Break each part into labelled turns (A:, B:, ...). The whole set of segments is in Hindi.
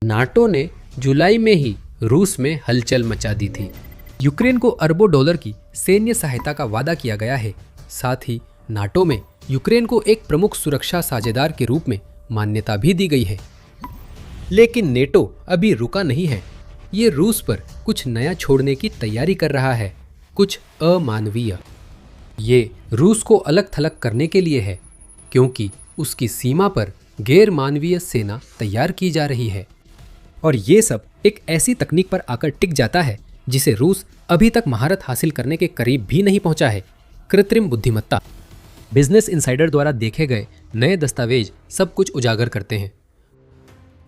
A: नाटो ने जुलाई में ही रूस में हलचल मचा दी थी।
B: यूक्रेन को अरबों डॉलर की सैन्य सहायता का वादा किया गया है। साथ ही नाटो में यूक्रेन को एक प्रमुख सुरक्षा साझेदार के रूप में मान्यता भी दी गई है। लेकिन नेटो अभी रुका नहीं है। ये रूस पर कुछ नया छोड़ने की तैयारी कर रहा है, कुछ अमानवीय। ये रूस को अलग थलग करने के लिए है, क्योंकि उसकी सीमा पर गैर मानवीय सेना तैयार की जा रही है। और ये सब एक ऐसी तकनीक पर आकर टिक जाता है जिसे रूस अभी तक महारत हासिल करने के करीब भी नहीं पहुंचा है, कृत्रिम बुद्धिमत्ता। बिजनेस इनसाइडर द्वारा देखे गए नए दस्तावेज सब कुछ उजागर करते हैं।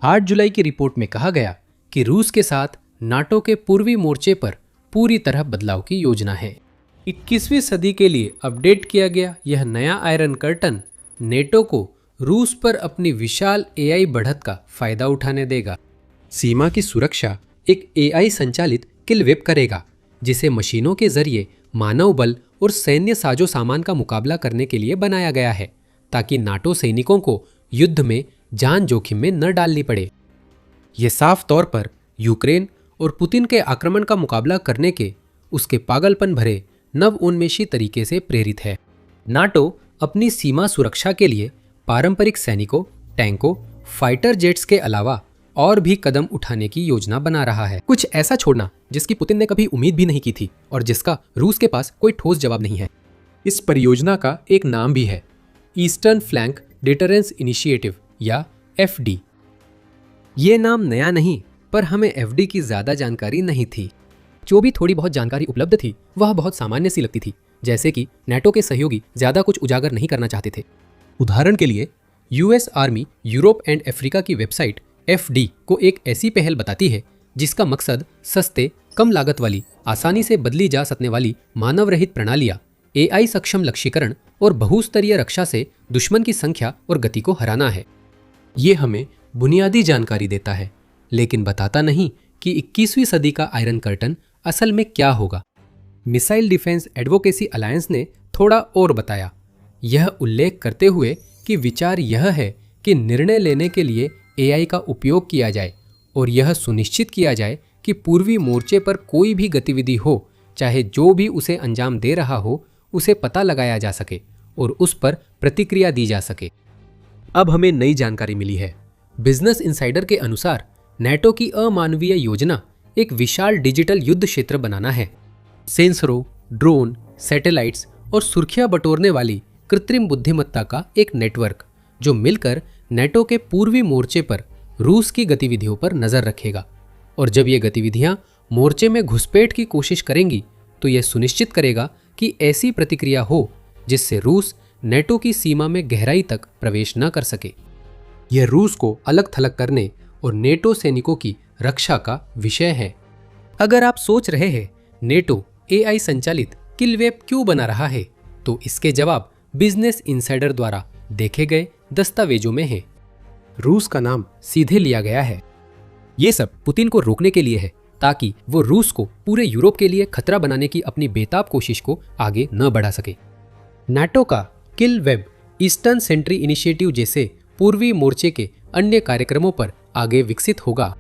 B: 8 जुलाई की रिपोर्ट में कहा गया कि रूस के साथ नाटो के पूर्वी मोर्चे पर पूरी तरह बदलाव की योजना है। 21वीं सदी के लिए अपडेट किया गया यह नया आयरन कर्टन नेटो को रूस पर अपनी विशाल एआई बढ़त का फायदा उठाने देगा। सीमा की सुरक्षा एक एआई संचालित किल वेब करेगा, जिसे मशीनों के जरिए मानव बल और सैन्य साजो सामान का मुकाबला करने के लिए बनाया गया है, ताकि नाटो सैनिकों को युद्ध में जान जोखिम में न डालनी पड़े। ये साफ तौर पर यूक्रेन और पुतिन के आक्रमण का मुकाबला करने के उसके पागलपन भरे नवोन्मेषी तरीके से प्रेरित है। नाटो अपनी सीमा सुरक्षा के लिए पारंपरिक सैनिकों, टैंकों, फाइटर जेट्स के अलावा और भी कदम उठाने की योजना बना रहा है। कुछ ऐसा छोड़ना जिसकी पुतिन ने कभी उम्मीद भी नहीं की थी और जिसका रूस के पास कोई ठोस जवाब नहीं है। इस परियोजना का एक नाम भी है, ईस्टर्न फ्लैंक डिटरेंस इनिशिएटिव या FD। ये नाम नया नहीं, पर हमें FD की ज्यादा जानकारी नहीं थी। जो भी थोड़ी बहुत जानकारी उपलब्ध थी वह बहुत सामान्य सी लगती थी, जैसे कि नाटो के सहयोगी ज्यादा कुछ उजागर नहीं करना चाहते थे। उदाहरण के लिए US army Europe and Africa की वेबसाइट FD को एक ऐसी पहल बताती है जिसका मकसद सस्ते, कम लागत वाली, आसानी से बदली जा सकने वाली मानव रहित प्रणालियां, AI सक्षम लक्ष्यीकरण और बहुस्तरीय रक्षा से दुश्मन की संख्या और गति को हराना है। ये हमें बुनियादी जानकारी देता है, लेकिन बताता नहीं कि 21वीं सदी का आयरन कर्टन असल में क्या होगा। मिसाइल डिफेंस एडवोकेसी अलायंस ने थोड़ा और बताया, यह उल्लेख करते हुए कि विचार यह है कि निर्णय लेने के लिए AI का उपयोग किया जाए और यह सुनिश्चित किया जाए कि पूर्वी मोर्चे पर कोई भी गतिविधि हो, चाहे जो भी उसे अंजाम दे रहा हो, उसे पता लगाया जा सके और उस पर प्रतिक्रिया दी जा सके। अब हमें नई जानकारी मिली है। बिजनेस इनसाइडर के अनुसार नाटो की अमानवीय योजना एक विशाल डिजिटल युद्ध क्षेत्र बनाना है। सेंसरों, ड्रोन, सैटेलाइट्स और सुर्खियां बटोरने वाली कृत्रिम बुद्धिमत्ता का एक नेटवर्क, जो मिलकर नाटो के पूर्वी मोर्चे पर रूस की गतिविधियों पर नजर रखेगा। और जब ये गतिविधियां मोर्चे में घुसपैठ की कोशिश करेंगी, तो यह सुनिश्चित करेगा कि ऐसी प्रतिक्रिया हो जिससे रूस नाटो की सीमा में गहराई तक प्रवेश न कर सके। यह रूस को अलग थलग करने और नाटो सैनिकों की रक्षा का विषय है। अगर आप सोच रहे हैं नाटो AI संचालित किल वेब क्यों बना रहा है, तो इसके जवाब बिजनेस इनसाइडर द्वारा देखे गए दस्तावेजों में है। रूस का नाम सीधे लिया गया है। ये सब पुतिन को रोकने के लिए है, ताकि वो रूस को पूरे यूरोप के लिए खतरा बनाने की अपनी बेताब कोशिश को आगे न बढ़ा सके। नाटो का किल वेब ईस्टर्न सेंट्री इनिशिएटिव जैसे पूर्वी मोर्चे के अन्य कार्यक्रमों पर आगे विकसित होगा।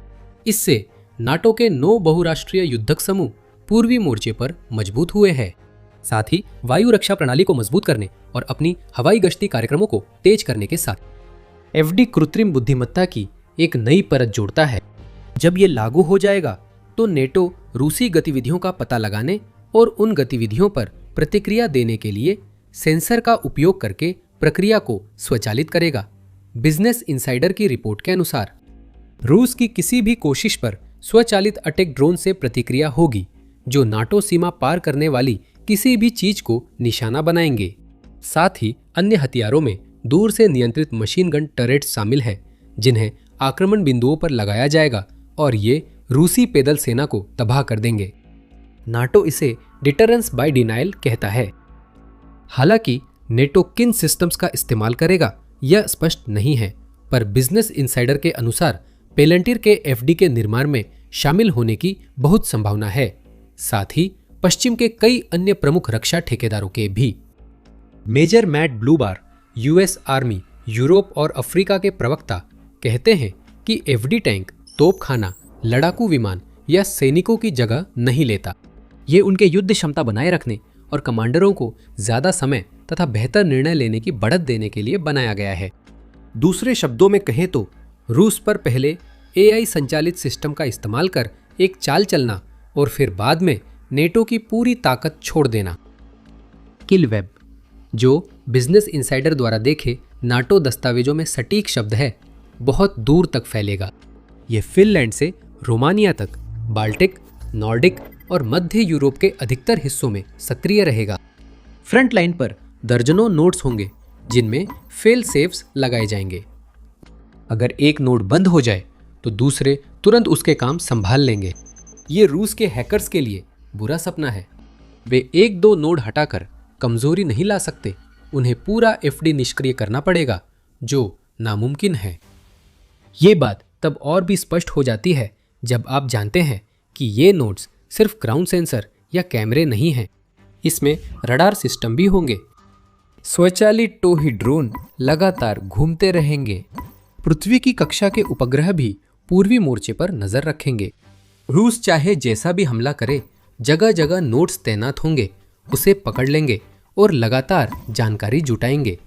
B: इससे नाटो के 9 बहुराष्ट्रीय युद्धक समूह पूर्वी मोर्चे पर मजबूत हुए हैं। साथ ही वायु रक्षा प्रणाली को मजबूत करने और अपनी हवाई गश्ती कार्यक्रमों को तेज करने के साथ FD कृत्रिम बुद्धिमत्ता की एक नई परत जोड़ता है। जब ये लागू हो जाएगा तो नाटो रूसी गतिविधियों का पता लगाने और उन गतिविधियों पर प्रतिक्रिया देने के लिए सेंसर का उपयोग करके प्रक्रिया को स्वचालित करेगा। बिजनेस इनसाइडर की रिपोर्ट के अनुसार रूस की किसी भी कोशिश पर स्वचालित अटैक ड्रोन से प्रतिक्रिया होगी, जो नाटो सीमा पार करने वाली किसी भी चीज को निशाना बनाएंगे। साथ ही अन्य हथियारों में दूर से नियंत्रित मशीन गन टरेट्स शामिल हैं, जिन्हें आक्रमण बिंदुओं पर लगाया जाएगा और ये रूसी पैदल सेना को तबाह कर देंगे। नाटो इसे डिटरेंस बाय डिनायल कहता है। हालांकि नाटो किन सिस्टम्स का इस्तेमाल करेगा यह स्पष्ट नहीं है, पर बिजनेस इनसाइडर के अनुसार पेलंटिर के FD के निर्माण में शामिल होने की बहुत संभावना है। साथ ही पश्चिम के कई अन्य प्रमुख रक्षा ठेकेदारों के भी। Major Matt Bluebar, US army Europe और अफ्रीका के प्रवक्ता, कहते हैं कि FD टैंक तोपखाना, लड़ाकू विमान या सैनिकों की जगह नहीं लेता।
A: ये उनके युद्ध क्षमता बनाए रखने और कमांडरों को ज्यादा समय तथा बेहतर निर्णय लेने की बढ़त देने के लिए बनाया गया है।
B: दूसरे शब्दों में कहें तो रूस पर पहले AI संचालित सिस्टम का इस्तेमाल कर एक चाल चलना और फिर बाद में नेटो की पूरी ताकत छोड़ देना।
A: किल वेब,
B: जो बिजनेस इनसाइडर द्वारा देखे नाटो दस्तावेजों में सटीक शब्द है, बहुत दूर तक फैलेगा।
A: ये फिनलैंड से रोमानिया तक,
B: बाल्टिक, नॉर्डिक और मध्य यूरोप के अधिकतर हिस्सों में सक्रिय रहेगा। फ्रंट लाइन पर दर्जनों नोड्स होंगे जिनमें फेल सेफ्स लगाए जाएंगे। अगर एक नोड बंद हो जाए तो दूसरे तुरंत उसके काम संभाल लेंगे। ये रूस के हैकर्स के लिए बुरा सपना है। वे एक दो नोड हटाकर कमजोरी नहीं ला सकते, उन्हें पूरा FD निष्क्रिय करना पड़ेगा, जो नामुमकिन है। ये बात तब और भी स्पष्ट हो जाती है जब आप जानते हैं कि ये नोड्स सिर्फ ग्राउंड सेंसर या कैमरे नहीं हैं, इसमें रडार सिस्टम भी होंगे।
A: स्वचालित टोही ड्रोन लगातार घूमते रहेंगे।
B: पृथ्वी की कक्षा के उपग्रह भी पूर्वी मोर्चे पर नजर रखेंगे। रूस चाहे जैसा भी हमला करे, जगह जगह नोड्स तैनात होंगे, उसे पकड़ लेंगे और लगातार जानकारी जुटाएंगे।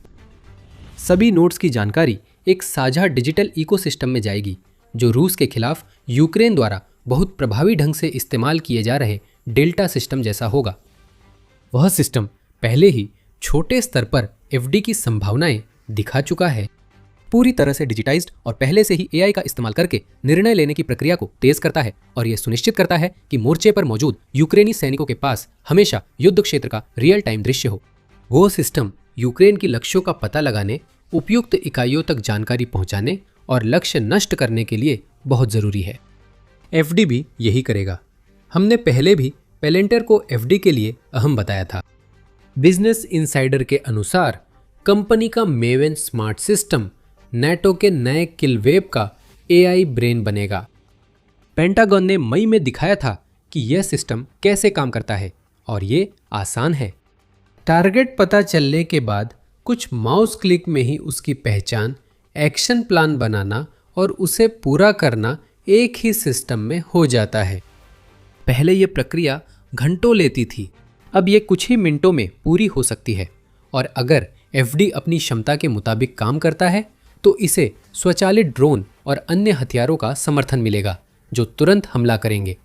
B: सभी नोड्स की जानकारी एक साझा डिजिटल इकोसिस्टम में जाएगी, जो रूस के खिलाफ यूक्रेन द्वारा बहुत प्रभावी ढंग से इस्तेमाल किए जा रहे डेल्टा सिस्टम जैसा होगा। वह सिस्टम पहले ही छोटे स्तर पर FD की संभावनाएं दिखा चुका है। पूरी तरह से डिजिटाइज्ड और पहले से ही AI का इस्तेमाल करके निर्णय लेने की प्रक्रिया को तेज करता है और यह सुनिश्चित करता है कि मोर्चे पर मौजूद यूक्रेनी सैनिकों के पास हमेशा युद्ध क्षेत्र का रियल टाइम दृश्य हो। वो सिस्टम यूक्रेन की लक्ष्यों का पता लगाने, उपयुक्त इकाइयों तक जानकारी पहुंचाने और लक्ष्य नष्ट करने के लिए बहुत जरूरी है। FD भी यही करेगा। हमने पहले भी पेलेंटर को FD के लिए अहम बताया था। बिजनेस इनसाइडर के अनुसार कंपनी का मेवेन स्मार्ट सिस्टम नेटो के नए किलवेब का AI ब्रेन बनेगा। पेंटागन ने मई में दिखाया था कि यह सिस्टम कैसे काम करता है और ये आसान है। टारगेट पता चलने के बाद कुछ माउस क्लिक में ही उसकी पहचान, एक्शन प्लान बनाना और उसे पूरा करना एक ही सिस्टम में हो जाता है। पहले यह प्रक्रिया घंटों लेती थी, अब यह कुछ ही मिनटों में पूरी हो सकती है। और अगर FD अपनी क्षमता के मुताबिक काम करता है तो इसे स्वचालित ड्रोन और अन्य हथियारों का समर्थन मिलेगा जो तुरंत हमला करेंगे।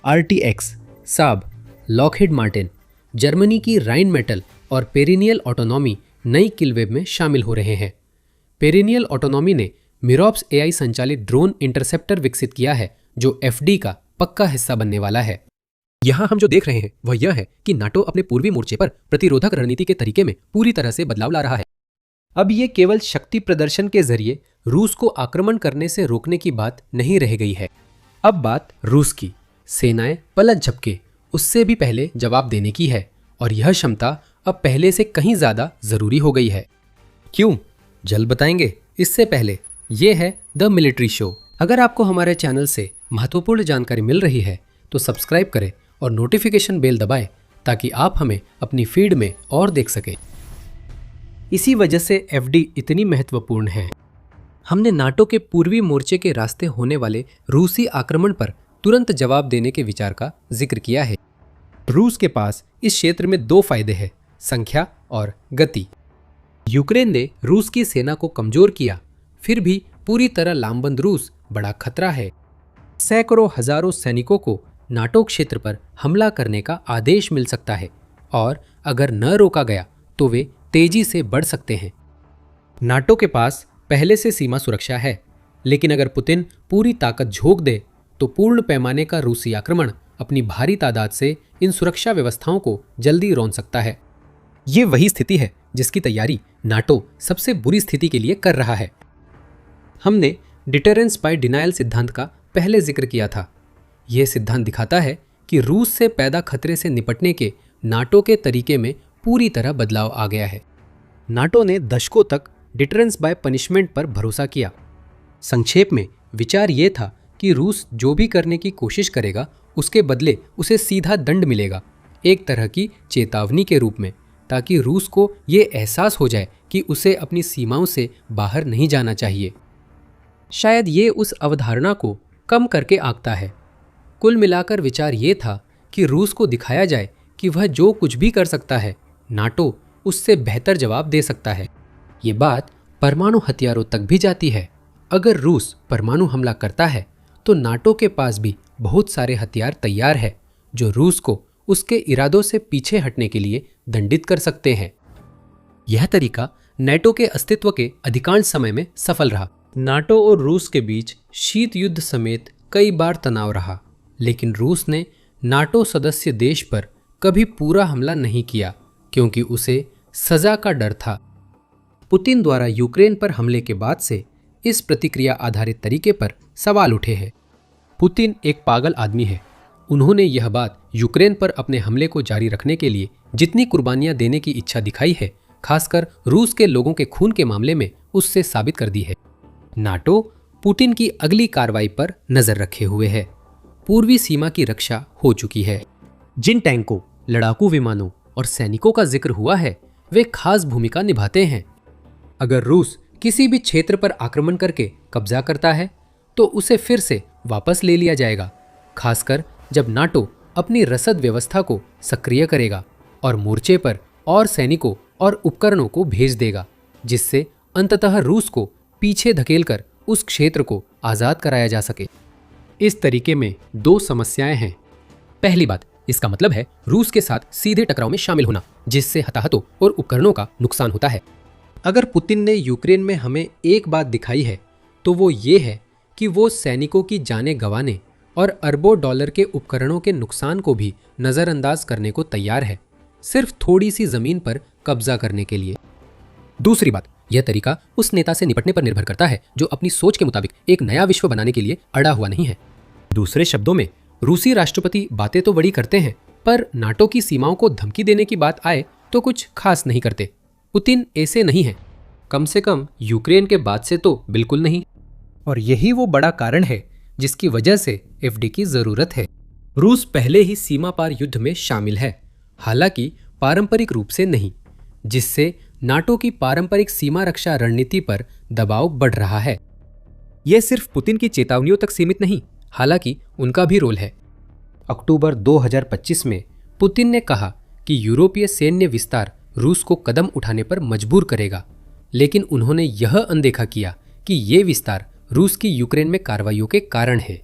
B: RTX, साब, लॉकहीड मार्टिन, जर्मनी की राइन मेटल और पेरिनियल ऑटोनॉमी नई किलवेब में शामिल हो रहे हैं। पेरिनियल ऑटोनॉमी ने मिरॉप्स AI संचालित ड्रोन इंटरसेप्टर विकसित किया है जो FD का पक्का हिस्सा बनने वाला है। यहाँ हम जो देख रहे हैं वह यह है कि नाटो अपने पूर्वी मोर्चे पर प्रतिरोधक रणनीति के तरीके में पूरी तरह से बदलाव ला रहा है। अब ये केवल शक्ति प्रदर्शन के जरिए रूस को आक्रमण करने से रोकने की बात नहीं रह गई है। अब बात रूस की सेनाएं पलट झपके उससे भी पहले जवाब देने की है और यह क्षमता अब पहले से कहीं ज्यादा जरूरी हो गई है। क्यों? जल्द बताएंगे। इससे पहले ये है द मिलिट्री शो। अगर आपको हमारे चैनल से महत्वपूर्ण जानकारी मिल रही है तो सब्सक्राइब करें और नोटिफिकेशन बेल दबाएं ताकि आप हमें अपनी फीड में और देख सकें। इसी वजह से FD इतनी महत्वपूर्ण है। हमने नाटो के पूर्वी मोर्चे के रास्ते होने वाले रूसी आक्रमण पर तुरंत जवाब देने के विचार का जिक्र किया है। रूस के पास इस क्षेत्र में दो फायदे हैं, संख्या और गति। यूक्रेन ने रूस की सेना को कमजोर किया, फिर भी पूरी तरह लामबंद रूस बड़ा खतरा है। सैकड़ों हजारों सैनिकों को नाटो क्षेत्र पर हमला करने का आदेश मिल सकता है और अगर न रोका गया तो वे तेजी से बढ़ सकते हैं। नाटो के पास पहले से सीमा सुरक्षा है, लेकिन अगर पुतिन पूरी ताकत झोंक दे तो पूर्ण पैमाने का रूसी आक्रमण अपनी भारी तादाद से इन सुरक्षा व्यवस्थाओं को जल्दी रौंद सकता है। ये वही स्थिति है जिसकी तैयारी नाटो सबसे बुरी स्थिति के लिए कर रहा है। हमने डिटरेंस बाय डिनायल सिद्धांत का पहले जिक्र किया था। यह सिद्धांत दिखाता है कि रूस से पैदा खतरे से निपटने के नाटो के तरीके में पूरी तरह बदलाव आ गया है। नाटो ने दशकों तक डिटरेंस बाय पनिशमेंट पर भरोसा किया। संक्षेप में विचार यह था कि रूस जो भी करने की कोशिश करेगा उसके बदले उसे सीधा दंड मिलेगा, एक तरह की चेतावनी के रूप में, ताकि रूस को ये एहसास हो जाए कि उसे अपनी सीमाओं से बाहर नहीं जाना चाहिए।
A: शायद ये उस अवधारणा को कम करके आंकता है। कुल मिलाकर विचार ये था कि रूस को दिखाया जाए कि वह जो कुछ भी कर सकता है, नाटो उससे बेहतर जवाब दे सकता है। ये बात परमाणु हथियारों तक भी जाती है। अगर रूस परमाणु हमला करता है तो नाटो के पास भी बहुत सारे हथियार तैयार है जो रूस को उसके इरादों से पीछे हटने के लिए दंडित कर सकते हैं। यह तरीका नाटो के अस्तित्व के अधिकांश समय में सफल रहा। नाटो और रूस के बीच शीत युद्ध समेत कई बार तनाव रहा, लेकिन रूस ने नाटो सदस्य देश पर कभी पूरा हमला नहीं किया क्योंकि उसे सजा का डर था। पुतिन द्वारा यूक्रेन पर हमले के बाद से इस प्रतिक्रिया आधारित तरीके पर सवाल उठे हैं। पुतिन एक पागल आदमी है। उन्होंने यह बात यूक्रेन पर अपने हमले को जारी रखने के लिए जितनी कुर्बानियां देने की इच्छा दिखाई है, खासकर रूस के लोगों के खून के मामले में उससे साबित कर दी है। नाटो पुतिन की अगली कार्रवाई पर नजर रखे हुए है। पूर्वी सीमा की रक्षा हो चुकी है। जिन टैंकों, लड़ाकू विमानों और सैनिकों का जिक्र हुआ है वे खास भूमिका निभाते हैं। अगर रूस किसी भी क्षेत्र पर आक्रमण करके कब्जा करता है तो उसे फिर से वापस ले लिया जाएगा, खासकर जब नाटो अपनी रसद व्यवस्था को सक्रिय करेगा और मोर्चे पर और सैनिकों और उपकरणों को भेज देगा, जिससे अंततः रूस को पीछे धकेलकर उस क्षेत्र को आज़ाद कराया जा सके। इस तरीके में दो समस्याएं हैं। पहली बात, इसका मतलब है रूस के साथ सीधे टकराव में शामिल होना, जिससे हताहतों और उपकरणों का नुकसान होता है। अगर पुतिन ने यूक्रेन में हमें एक बात दिखाई है तो वो ये है कि वो सैनिकों की जानें गंवाने और अरबों डॉलर के उपकरणों के नुकसान को भी नज़रअंदाज करने को तैयार है, सिर्फ थोड़ी सी जमीन पर कब्जा करने के लिए। दूसरी बात, यह तरीका उस नेता से निपटने पर निर्भर करता है जो अपनी सोच के मुताबिक एक नया विश्व बनाने के लिए अड़ा हुआ नहीं है। दूसरे शब्दों में, रूसी राष्ट्रपति बातें तो बड़ी करते हैं पर नाटो की सीमाओं को धमकी देने की बात आए तो कुछ खास नहीं करते। पुतिन ऐसे नहीं है, कम से कम यूक्रेन के बाद से तो बिल्कुल नहीं। और यही वो बड़ा कारण है जिसकी वजह से एफडी की जरूरत है। रूस पहले ही सीमा पार युद्ध में शामिल है, हालांकि पारंपरिक रूप से नहीं, जिससे नाटो की पारंपरिक सीमा रक्षा रणनीति पर दबाव बढ़ रहा है। यह सिर्फ पुतिन की चेतावनियों तक सीमित नहीं, हालांकि उनका भी रोल है। अक्टूबर 2025 में पुतिन ने कहा कि यूरोपीय सैन्य विस्तार रूस को कदम उठाने पर मजबूर करेगा, लेकिन उन्होंने यह अनदेखा किया कि ये विस्तार रूस की यूक्रेन में कार्रवाइयों के कारण है।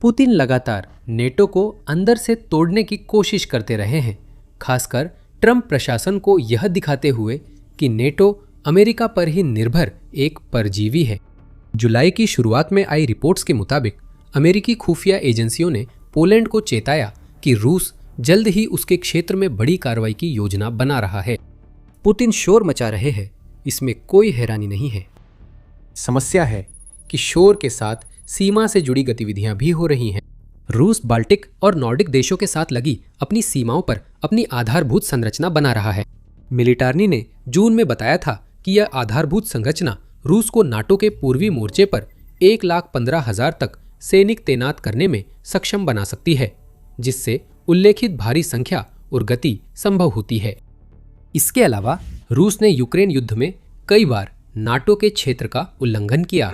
A: पुतिन लगातार नेटो को अंदर से तोड़ने की कोशिश करते रहे हैं, खासकर ट्रंप प्रशासन को यह दिखाते हुए कि नेटो अमेरिका पर ही निर्भर एक परजीवी है। जुलाई की शुरुआत में आई रिपोर्ट्स के मुताबिक अमेरिकी खुफिया एजेंसियों ने पोलैंड को चेताया कि रूस जल्द ही उसके क्षेत्र में बड़ी कार्रवाई की योजना बना रहा है। पुतिन शोर मचा रहे हैं, इसमें कोई हैरानी नहीं है। समस्या है कि शोर के साथ सीमा से जुड़ी गतिविधियां भी हो रही हैं। रूस बाल्टिक और नॉर्डिक देशों के साथ लगी अपनी सीमाओं पर अपनी आधारभूत संरचना बना रहा है। मिलिटार्नी ने जून में बताया था कि यह आधारभूत संरचना रूस को नाटो के पूर्वी मोर्चे पर 1,15,000 तक सैनिक तैनात करने में सक्षम बना सकती है, जिससे उल्लेखित भारी संख्या और गति संभव होती है। इसके अलावा रूस ने यूक्रेन युद्ध में कई बार नाटो के क्षेत्र का उल्लंघन किया।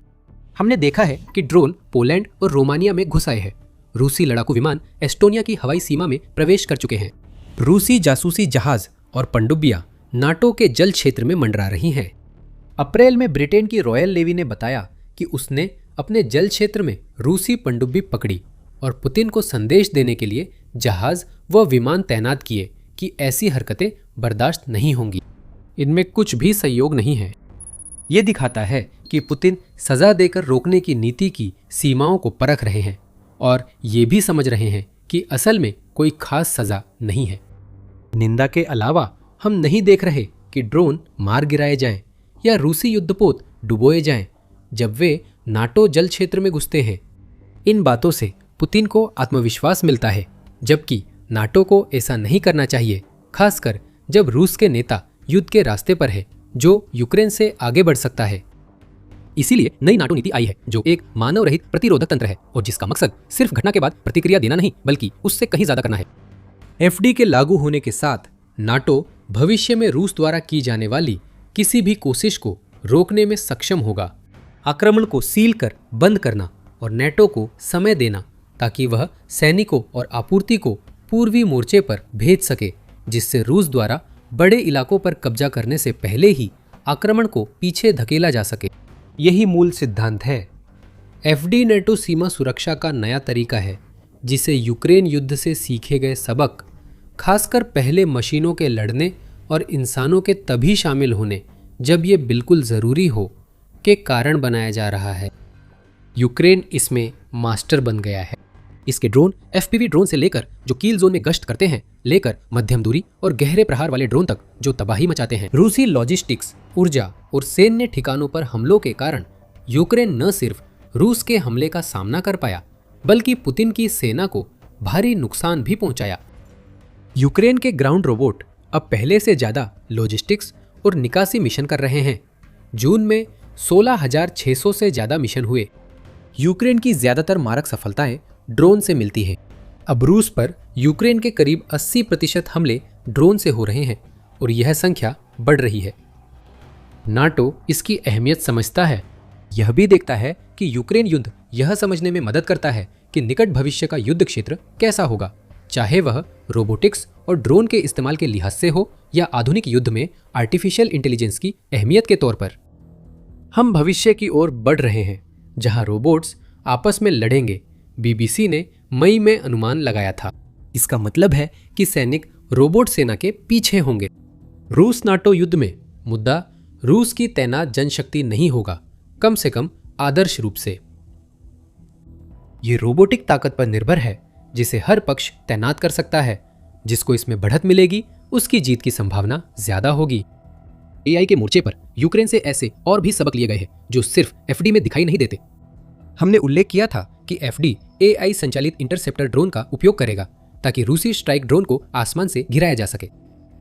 A: हमने देखा है कि ड्रोन पोलैंड और रोमानिया में घुस आए हैं। रूसी लड़ाकू विमान एस्टोनिया की हवाई सीमा में प्रवेश कर चुके हैं। रूसी जासूसी जहाज और पनडुब्बियां नाटो के जल क्षेत्र में मंडरा रही हैं। अप्रैल में ब्रिटेन की रॉयल नेवी ने बताया कि उसने अपने जल क्षेत्र में रूसी पनडुब्बी पकड़ी और पुतिन को संदेश देने के लिए जहाज व विमान तैनात किए कि ऐसी हरकतें बर्दाश्त नहीं होंगी। इनमें कुछ भी सहयोग नहीं है। ये दिखाता है कि पुतिन सजा देकर रोकने की नीति की सीमाओं को परख रहे हैं और ये भी समझ रहे हैं कि असल में कोई खास सजा नहीं है। निंदा के अलावा हम नहीं देख रहे कि ड्रोन मार गिराए जाएं या रूसी युद्धपोत डुबोए जाएं जब वे नाटो जल क्षेत्र में घुसते हैं। इन बातों से पुतिन को आत्मविश्वास मिलता है, जबकि नाटो को ऐसा नहीं करना चाहिए, खासकर जब रूस के नेता युद्ध के रास्ते पर है जो यूक्रेन से आगे बढ़ सकता है। इसीलिए नई नाटो नीति आई है जो एक मानव रहित प्रतिरोधक तंत्र है और जिसका मकसद सिर्फ घटना के बाद प्रतिक्रिया देना नहीं बल्कि उससे कहीं ज्यादा करना है। एफडी के लागू होने के साथ नाटो भविष्य में रूस द्वारा की जाने वाली किसी भी कोशिश को रोकने में सक्षम होगा। आक्रमण को सील कर बंद करना और नेटो को समय देना ताकि वह सैनिकों और आपूर्ति को पूर्वी मोर्चे पर भेज सके, जिससे रूस द्वारा बड़े इलाकों पर कब्जा करने से पहले ही आक्रमण को पीछे धकेला जा सके। यही मूल सिद्धांत है। एफडी नेटो सीमा सुरक्षा का नया तरीका है जिसे यूक्रेन युद्ध से सीखे गए सबक, खासकर पहले मशीनों के लड़ने और इंसानों के तभी शामिल होने जब ये बिल्कुल ज़रूरी हो, के कारण बनाया जा रहा है। यूक्रेन इसमें मास्टर बन गया है। इसके ड्रोन एफपीवी ड्रोन से लेकर जो कील जोन में गश्त करते हैं, लेकर मध्यम दूरी और गहरे प्रहार वाले ड्रोन तक जो तबाही मचाते हैं। रूसी लॉजिस्टिक्स, ऊर्जा और सैन्य ठिकानों पर हमलों के कारण यूक्रेन न सिर्फ रूस के हमले का सामना कर पाया, बल्कि पुतिन की सेना को भारी नुकसान भी पहुंचाया। यूक्रेन के ग्राउंड रोबोट अब पहले से ज़्यादा लॉजिस्टिक्स और निकासी मिशन कर रहे हैं। जून में 16,600 से ज़्यादा मिशन हुए। यूक्रेन की ज़्यादातर मारक सफलताएं ड्रोन से मिलती हैं। अब रूस पर यूक्रेन के करीब 80% हमले ड्रोन से हो रहे हैं और यह संख्या बढ़ रही है। नाटो इसकी अहमियत समझता है। यह भी देखता है कि यूक्रेन युद्ध यह समझने में मदद करता है कि निकट भविष्य का युद्ध क्षेत्र कैसा होगा, चाहे वह रोबोटिक्स और ड्रोन के इस्तेमाल के लिहाज से हो या आधुनिक युद्ध में आर्टिफिशियल इंटेलिजेंस की अहमियत के तौर पर। हम भविष्य की ओर बढ़ रहे हैं जहां रोबोट्स आपस में लड़ेंगे। बीबीसी ने मई में अनुमान लगाया था। इसका मतलब है कि सैनिक रोबोट सेना के पीछे होंगे। रूस नाटो युद्ध में मुद्दा रूस की तैनात जनशक्ति नहीं होगा, कम से कम आदर्श रूप से। ये रोबोटिक ताकत पर निर्भर है जिसे हर पक्ष तैनात कर सकता है। जिसको इसमें बढ़त मिलेगी उसकी जीत की संभावना ज्यादा होगी। एआई के मोर्चे पर यूक्रेन से ऐसे और भी सबक लिए गए हैं जो सिर्फ एफडी में दिखाई नहीं देते। हमने उल्लेख किया था कि एफडी एआई संचालित इंटरसेप्टर ड्रोन का उपयोग करेगा ताकि रूसी स्ट्राइक ड्रोन को आसमान से गिराया जा सके।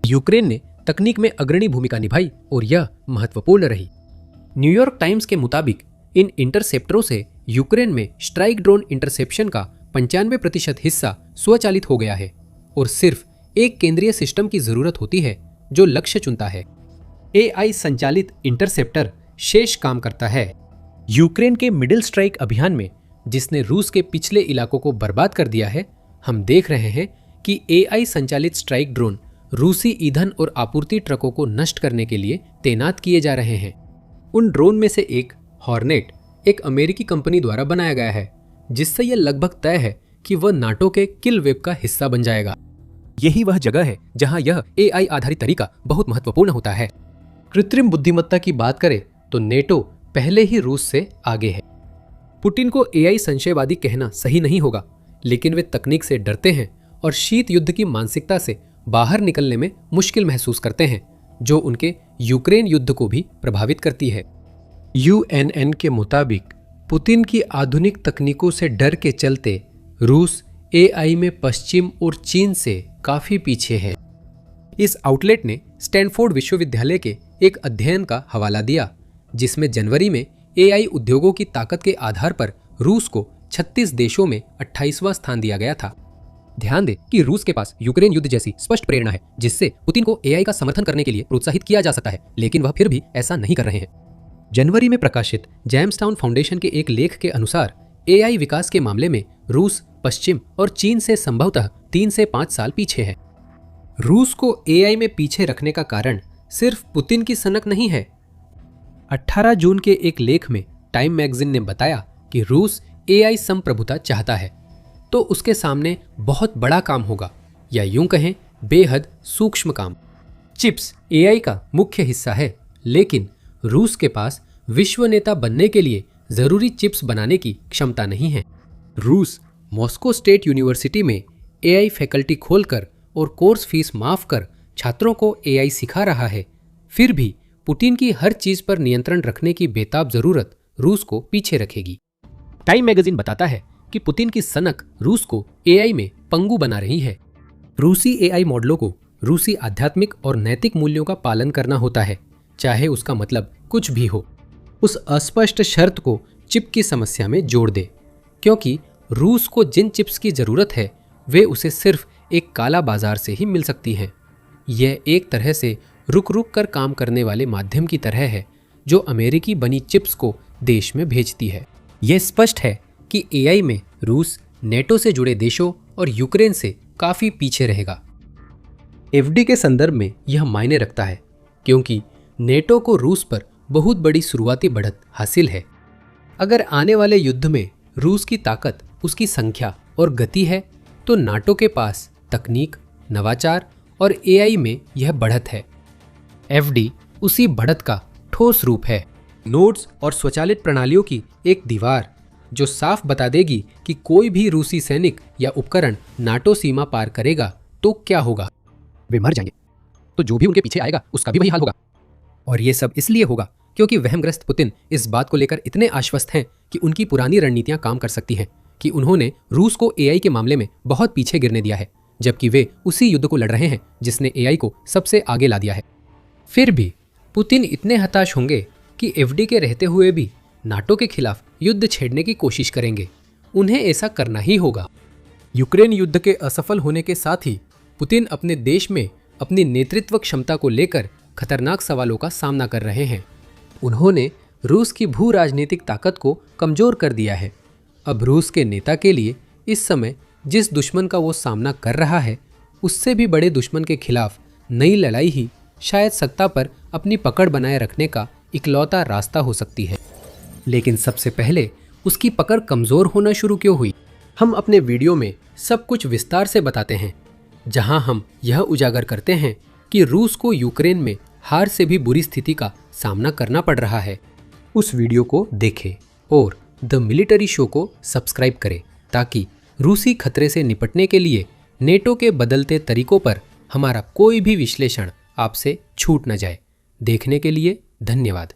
A: यूक्रेन ने तकनीक में अग्रणी भूमिका निभाई और यह महत्वपूर्ण रही। न्यूयॉर्क टाइम्स के मुताबिक इन इंटरसेप्टरों से यूक्रेन में स्ट्राइक ड्रोन इंटरसेप्शन का 95% हिस्सा स्वचालित हो गया है और सिर्फ एक केंद्रीय सिस्टम की जरूरत होती है जो लक्ष्य चुनता है। एआई संचालित इंटरसेप्टर शेष काम करता है। यूक्रेन के मिडिल स्ट्राइक अभियान में, जिसने रूस के पिछले इलाकों को बर्बाद कर दिया है, हम देख रहे हैं कि एआई संचालित स्ट्राइक ड्रोन रूसी ईंधन और आपूर्ति ट्रकों को नष्ट करने के लिए तैनात किए जा रहे हैं। उन ड्रोन में से एक हॉर्नेट एक अमेरिकी कंपनी द्वारा बनाया गया है, जिससे यह लगभग तय है कि वह नाटो के किल वेब का हिस्सा बन जाएगा। यही वह जगह है जहां यह एआई आधारित तरीका बहुत महत्वपूर्ण होता है। कृत्रिम बुद्धिमत्ता की बात करें तो नेटो पहले ही रूस से आगे है। पुतिन को एआई संशयवादी कहना सही नहीं होगा, लेकिन वे तकनीक से डरते हैं और शीत युद्ध की मानसिकता से बाहर निकलने में मुश्किल महसूस करते हैं, जो उनके यूक्रेन युद्ध को भी प्रभावित करती है। यूएनएन के मुताबिक पुतिन की आधुनिक तकनीकों से डर के चलते रूस एआई में पश्चिम और चीन से काफी पीछे है। इस आउटलेट ने स्टैनफोर्ड विश्वविद्यालय के एक अध्ययन का हवाला दिया, जिसमें जनवरी में एआई उद्योगों की ताकत के आधार पर रूस को 36 देशों में 28वां स्थान दिया गया था। ध्यान दें कि रूस के पास यूक्रेन युद्ध जैसी स्पष्ट प्रेरणा है जिससे पुतिन को एआई का समर्थन करने के लिए प्रोत्साहित किया जा सकता है, लेकिन वह फिर भी ऐसा नहीं कर रहे हैं। जनवरी में प्रकाशित जेम्सटाउन फाउंडेशन के एक लेख के अनुसार एआई विकास के मामले में रूस पश्चिम और चीन से संभवतः 3 से 5 साल पीछे है। रूस को एआई में पीछे रखने का कारण सिर्फ पुतिन की सनक नहीं है। 18 जून के एक लेख में टाइम मैगजीन ने बताया कि रूस एआई संप्रभुता चाहता है तो उसके सामने बहुत बड़ा काम होगा, या यूं कहें बेहद सूक्ष्म काम। चिप्स एआई का मुख्य हिस्सा है, लेकिन रूस के पास विश्व नेता बनने के लिए जरूरी चिप्स बनाने की क्षमता नहीं है। रूस मॉस्को स्टेट यूनिवर्सिटी में एआई फैकल्टी खोलकर और कोर्स फीस माफ कर छात्रों को एआई सिखा रहा है, फिर भी पुतिन की हर चीज पर नियंत्रण रखने की बेताब जरूरत रूस को पीछे रखेगी। टाइम मैगजीन बताता है कि पुतिन की सनक रूस को एआई में पंगु बना रही है। रूसी एआई मॉडलों को रूसी आध्यात्मिक और नैतिक मूल्यों का पालन करना होता है, चाहे उसका मतलब कुछ भी हो। उस अस्पष्ट शर्त को चिप की समस्या में जोड़ दे, क्योंकि रूस को जिन चिप्स की जरूरत है वे उसे सिर्फ एक काला बाजार से ही मिल सकती हैं। यह एक तरह से रुक रुक कर काम करने वाले माध्यम की तरह है, जो अमेरिकी बनी चिप्स को देश में भेजती है। यह स्पष्ट है कि एआई में रूस नेटो से जुड़े देशों और यूक्रेन से काफी पीछे रहेगा। एफडी के संदर्भ में यह मायने रखता है क्योंकि नेटो को रूस पर बहुत बड़ी शुरुआती बढ़त हासिल है। अगर आने वाले युद्ध में रूस की ताकत, उसकी संख्या और गति है तो नाटो के पास तकनीक, नवाचार और एआई में यह बढ़त है। एफडी उसी बढ़त का ठोस रूप है, नोड्स और स्वचालित प्रणालियों की एक दीवार जो साफ बता देगी कि कोई भी रूसी सैनिक या उपकरण नाटो सीमा पार करेगा तो क्या होगा। वे मर जाएंगे, तो जो भी उनके पीछे आएगा उसका भी वही हाल होगा। और ये सब इसलिए होगा क्योंकि वहमग्रस्त पुतिन इस बात को लेकर इतने आश्वस्त हैं कि उनकी पुरानी रणनीतियां काम कर सकती हैं, कि उन्होंने रूस को एआई के मामले में बहुत पीछे गिरने दिया है, जबकि वे उसी युद्ध को लड़ रहे हैं जिसने एआई को सबसे आगे ला दिया है। फिर भी पुतिन इतने हताश होंगे कि एफडी के रहते हुए भी नाटो के खिलाफ युद्ध छेड़ने की कोशिश करेंगे। उन्हें ऐसा करना ही होगा। यूक्रेन युद्ध के असफल होने के साथ ही पुतिन अपने देश में अपनी नेतृत्व क्षमता को लेकर खतरनाक सवालों का सामना कर रहे हैं। उन्होंने रूस की भू राजनीतिक ताकत को कमजोर कर दिया है। अब रूस के नेता के लिए इस समय जिस दुश्मन का वो सामना कर रहा है, उससे भी बड़े दुश्मन के खिलाफ नई लड़ाई ही शायद सत्ता पर अपनी पकड़ बनाए रखने का इकलौता रास्ता हो सकती है। लेकिन सबसे पहले उसकी पकड़ कमजोर होना शुरू क्यों हुई, हम अपने वीडियो में सब कुछ विस्तार से बताते हैं, जहां हम यह उजागर करते हैं कि रूस को यूक्रेन में हार से भी बुरी स्थिति का सामना करना पड़ रहा है। उस वीडियो को देखें और द मिलिट्री शो को सब्सक्राइब करें ताकि रूसी खतरे से निपटने के लिए नेटो के बदलते तरीकों पर हमारा कोई भी विश्लेषण आपसे छूट न जाए। देखने के लिए धन्यवाद।